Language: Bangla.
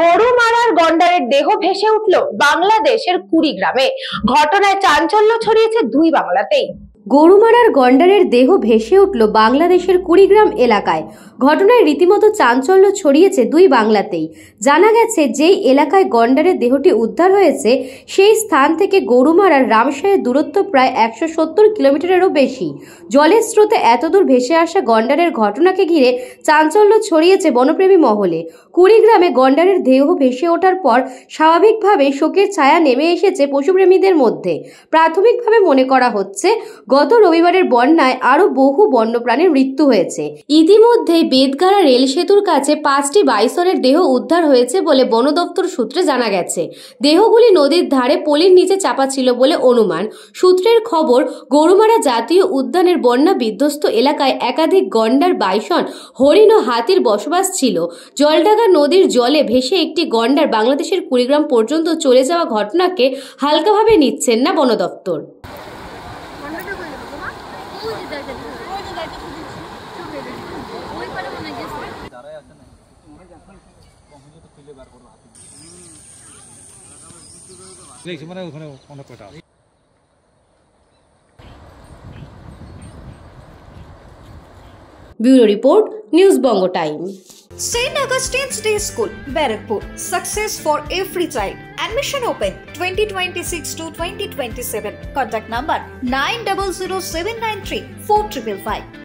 গরু মারার গন্ডারের দেহ ভেসে উঠল বাংলাদেশের কুড়িগ্রামে। ঘটনায় চাঞ্চল্য ছড়িয়েছে দুই বাংলাতেই। গরুমারার গন্ডারের দেহ ভেসে উঠল বাংলাদেশের কুড়িগ্রাম এলাকায়। ঘটনায় রীতিমতো চাঞ্চল্য ছড়িয়েছে দুই বাংলাতেই। জানা গেছে, যেই এলাকায় গন্ডারের দেহটি উদ্ধার হয়েছে সেই স্থান থেকে গরুমারার রামশাহের দূরত্ব প্রায় 170 কিলোমিটারেরও বেশি। জলের স্রোতে এতদূর ভেসে আসা গন্ডারের ঘটনাকে ঘিরে চাঞ্চল্য ছড়িয়েছে বনপ্রেমী মহলে। কুড়িগ্রামে গন্ডারের দেহ ভেসে ওঠার পর স্বাভাবিকভাবে শোকের ছায়া নেমে এসেছে পশুপ্রেমীদের মধ্যে। প্রাথমিকভাবে মনে করা হচ্ছে গত রবিবারের বন্যায় আরো বহু বন্যপ্রাণীর মৃত্যু হয়েছে। ইতিমধ্যেই বেদগাড়া রেল সেতুর কাছে 5টি বাইসনের দেহ উদ্ধার হয়েছে বলে বন দপ্তর সূত্রে জানা গেছে। দেহগুলি নদীর ধারে পলির নিচে চাপা ছিল বলে অনুমান। সূত্রের খবর, গরুমারা জাতীয় উদ্যানের বন্যা বিধ্বস্ত এলাকায় একাধিক গন্ডার, বাইসন, হরিণ ও হাতির বসবাস ছিল। জলডাঙ্গা নদীর জলে ভেসে একটি গন্ডার বাংলাদেশের কুড়িগ্রাম পর্যন্ত চলে যাওয়া ঘটনাকে হালকাভাবে নিচ্ছেন না বন দপ্তর। Bureau Report, News Bongo Time. St. Augustine's Day School, Barakpur. Success for every child. Admission open 2026 to 2027. Contact number 900793 4555.